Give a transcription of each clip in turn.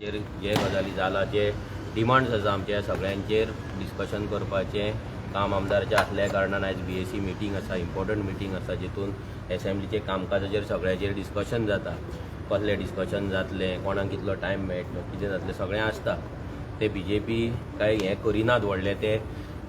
जे गजाली जाला जे डिमांड्स आसा आमच्या सगळ्यांचेर डिस्कशन करपाचें काम आमदाराचें आसल्या कारणान आयज BAC मिटींग आसा, इम्पॉर्टंट मिटींग आसा, जितून असेंब्लीचे कामकाजाचेर सगळ्याचेर डिस्कशन जाता. कसलें डिस्कशन जातलें, कोणाक कितलो टायम मेळटलो, कितें जातलें सगळें आसता. ते BJP काय हें करिनात व्हडलें ते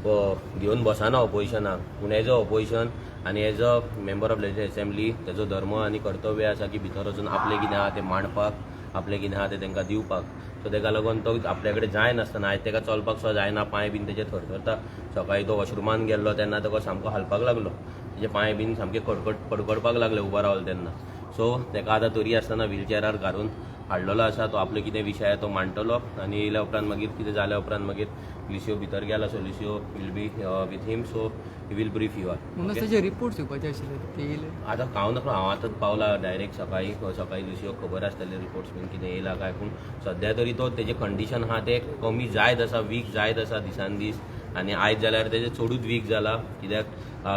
घेवन बसना ऑपोजिशनाक, पूण एज अ ऑपोजिशन आनी as a member of legislative assembly तेजो धर्म आनी कर्तव्य आसा की भितर वचून आपलें कितें आहा तें मांडपाक, आपलें कितें आहा तें तांकां दिवपाक. सो ताका लागून तो आपल्या कडेन जाय नासतना आयज ताका चलपाक सुद्दां जायना, पांय बीन तेजे थरथरता. सकाळी तो वॉशरुमान गेल्लो तेन्ना ताका सामको हालपाक लागलो, तेजे पांय बीन सामके कडकडपाक लागले उबो रावलो तेन्ना. सो ताका आतां तरी आसतना व्हिलचॅरार घालून हाडलेलो आसा. तो आपलो कितें विशय आहा तो मांडटलो आनी येयल्या उपरांत मागीर कितें जाल्या उपरांत मागीर लिसिओ भितर गेला. So Lisio will be with him, so he will brief you are. ताचे रिपोर्ट्स येवपाचे आशिल्ले ते येयले आतां हांव नकळो, हांव आतां पावला डायरेक्ट सकाळी लिसिओ खबर आसतले रिपोर्ट्स बीन कितें येयला काय. पूण सद्या तरी तो तेजें कंडिशन आहा तें कमी जायत आसा, वीक जायत आसा दिसान दीस. आनी आयज जाल्यार तेजें चडूच वीक जाला. कित्याक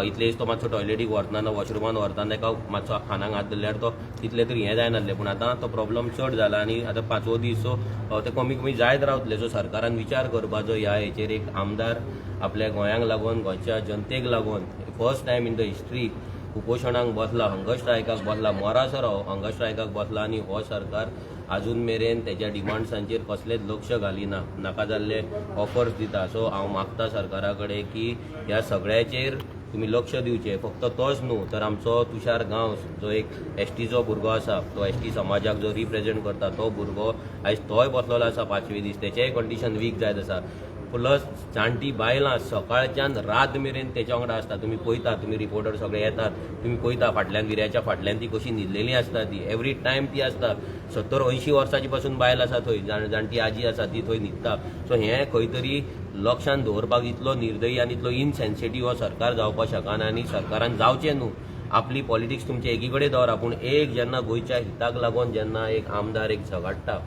इतले दीस तो मातसो टॉयलेटीक व्हरतना, वॉशरुमान व्हरतना ताका मातसो खानाक हात धरल्यार तो तितले तरी हें जायनासलें. पूण आतां तो प्रॉब्लम चड जाला आनी आतां 5वो दीस. सो ते कमी जायत रावतले. सो सरकारान विचार करपाचो ह्या हेचेर. एक आमदार आपल्या गोंयांक लागून, गोंयच्या जनतेक लागून first time in the history उपोशणाक बसला, हंगर स्ट्रायकाक बसला, मोरासर हंगर स्ट्रायकाक बसला आनी हो सरकार अजून मेरेन तेज्या डिमांड्सांचेर कसलेंच लक्ष घालिना, नाका जाल्ले ऑफर्स दिता. सो हांव मागता सरकारा कडेन की ह्या सगळ्याचेर तुमी लक्ष दिवचें. फक्त तोच न्हू तर आमचो तुषार गांव जो एक STचो भुरगो आसा, तो ST समाजाक जो रिप्रेझेंट करता तो भुरगो आयज तोय बसलेलो आसा 5वे दीस. तेचेंय कंडिशन वीक जायत आसा. प्लस जाणटी बायलां सकाळच्यान रात मेरेन तेच्या वांगडा आसता. तुमी पळयता, तुमी रिपोर्टर सगळे येतात, तुमी पळयता फाटल्यान गिऱ्याच्या फाटल्यान ती कशी न्हिदलेली आसता. ती एवरी टायम ती आसता. 70-80 वर्सांची पासून बायल आसा थंय, जाणटी आजी आसा ती थंय न्हिदता. सो हें खंय तरी लक्षांत दवरपाक इतलो निर्दयी आनी इतलो इनसेन्सिटीव हो सरकार जावपाक शकना. आनी सरकारान जावचें न्हू. आपली पॉलिटिक्स तुमचे एकी कडेन दवरा, पूण एक जेन्ना गोंयच्या हिताक लागून जेन्ना एक आमदार एक झगडटा,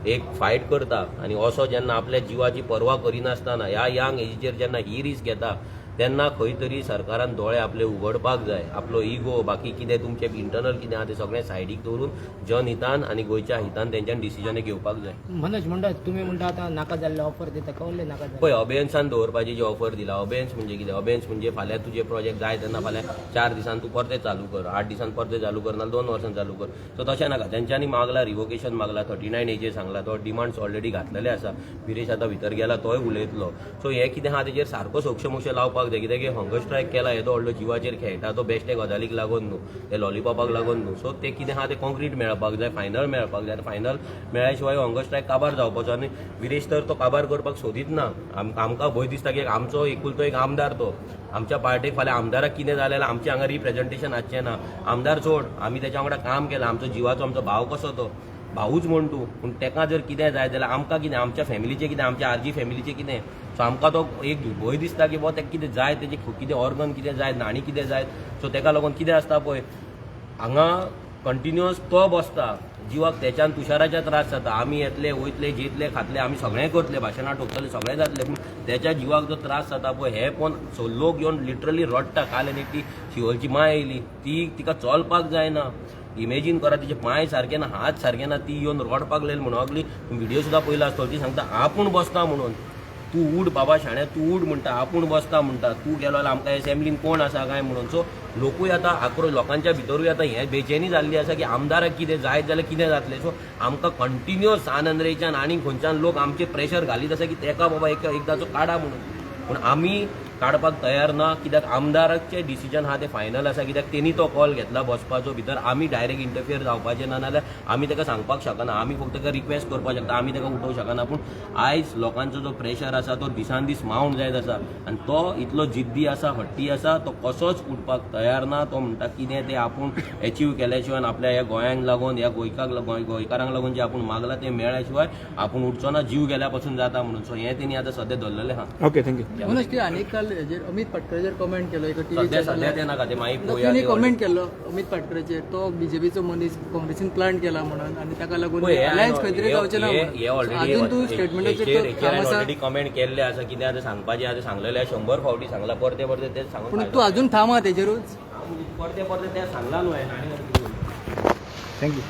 एक फायट करता आनी असो जेन्ना आपल्या जिवाची पर्वा करिनासतना ह्या यंग एजीचेर जेन्ना ही रिस्क घेता, तेन्ना खंय तरी सरकारान दोळे आपले उगडपाक जाय. आपलो इगो, बाकी कितें तुमचे इंटरनल कितें आहा तें सगळें सायडीक दवरून जनहितान आनी गोंयच्या हितान तेंच्यान डिसिजन घेवपाक जाय. मनोज म्हणटा तुमी म्हणटा आतां नाका जाल्ले ऑफर दिता, कळ्ळें नाका जाल्ले पळय अबेन्सान दवरपाची जी ऑफर दिला, अबेन्स म्हणजे कितें? अबेन्स म्हणजे फाल्यां तुजे प्रोजेक्ट जाय तेन्ना फाल्यां 4 दिसान तूं परते चालू कर, 8 दिसान परते चालू कर, नाल्यार 2 वर्सान चालू कर. सो तशें नाका. तेंच्यांनी मागला रिवोकेशन मागला, 39 एजेस सांगला, तो डिमांड्स ऑलरेडी घातलेले आसा. विरेश आतां भितर गेला तोय उलयतलो. सो हें कितें आहा तेजेर सारको सोक्षमोक्ष लावपाक जाय. कित्याक हंगर स्ट्रायक केला येदो व्हडलो जिवाचेर खेळटा तो बेश्टे गजालीक लागून न्हू, ते लॉलिपॉपाक लागून न्हू. सो ते कितें आहा ते कॉन्क्रीट मेळपाक जाय, फायनल मेळपाक जाय. फायनल मेळ्ळ्या शिवाय हंगर स्ट्रायक काबार जावपाचो. आनी विरेश तर तो काबार करपाक सोदीत ना. आमकां भंय दिसता की आमचो एकुलतो एक आमदार तो, आमच्या पार्टीक फाल्यां आमदाराक कितें जालें जाल्यार आमचें हांगा रिप्रेझेंटेशन आसचें ना. आमदार सोड, आमी तेच्या वांगडा काम केलां, आमचो जिवाचो आमचो भाव कसो तो, भाऊच म्हण तूं. पूण तेका जर कितें जाय जाल्यार आमकां कितें, आमच्या फॅमिलीचें कितें, आमच्या आरजी फॅमिलीचें कितें. सो आमकां तो एक भंय दिसता की बाबा तेका कितें जाय, तेजें कितें ऑर्गन कितें जाय, नाणी कितें जाय. सो तेका लागून कितें आसता पळय, हांगा कंटिन्युअस तो बसता, जिवाक त्याच्यान तुषाराच्या त्रास जाता. आमी येतले, वयतले, जेतले, खातले, आमी सगळें करतले, भाशणां ठोकतले, सगळें जातलें. पूण त्याच्या जिवाक जो त्रास जाता पळय हे पण लोक येवन लिटरली रडटा. काल आनी ती शिवलची माय येयली, तिका चलपाक जायना. इमेजीन करा, तिचे पांय सारके ना, हात सारके ना, ती येवन रडपाक लागली. म्हणून लागली व्हिडिओ सुद्दां पयला आसतलो. ती सांगता आपूण बसता म्हणून. तूं उड बाबा शाण्या, तूं उड म्हणटा, आपूण बसता म्हणटा. तूं गेलो जाल्यार आमकां असेंब्लीन कोण आसा काय म्हणून. सो लोकूय आतां आक्रोश, लोकांच्या भितरूय आतां हें बेचैनी जाल्ली आसा की आमदाराक कितें जायत जाल्यार कितें जातलें. सो आमकां कंटिन्युअस सानंद्रेच्यान आनी खंयच्यान लोक आमचे प्रेशर घालीत आसा की तेका बाबा एकदाचो काडा म्हणून. पूण आमी काडपाक तयार ना. कित्याक आमदाराचें डिसिजन आहा तें फायनल आसा. कित्याक तेणी तो कॉल घेतला बसपाचो. भितर आमी डायरेक्ट इंटरफियर जावपाचें ना, नाल्यार आमी ताका सांगपाक शकना. आमी फक्त ताका रिक्वेस्ट करपाक शकता, आमी ताका उठोवंक शकना. पूण आयज लोकांचो जो प्रेशर आसा तो दिसान दीस मावंट जायत आसा आनी तो इतलो जिद्दी आसा, हट्टी आसा. तो कसोच उठपाक तयार ना. तो म्हणटा कितें तें आपूण एचीव केल्या शिवाय, आपल्या ह्या गोंयांक लागून, ह्या गोंयकारांक लागून जे आपूण मागला तें मेळ्ळ्या शिवाय आपूण उठचो ना. जीव गेल्या पासून जाता म्हणून. सो हें तेणी आतां सद्या धरलेलें आहा. Okay, thank you. मनोज आनीक काल अमित पाटकराचेर कमेंट केलो एका सद्या ते नाका, ते मागीर पळोवया. तिणी कमेंट केलो अमित पाटकराचेर, तो बीजेपीचो मनीस काँग्रेसीन प्लांट केला म्हणून आनी ताका लागून अलायन्स खंय तरी जावचें ना. अजून तूं स्टेटमेंटाचेर ऑलरेडी कमेंट केल्ले आसा. कितें आतां सांगपाचें आतां सांगलेलें 100 फावटी सांगला, परते तेच सांगून. पूण तूं अजून थांब तेजेरूच. परते तेच सांगला न्हू. थँक्यू.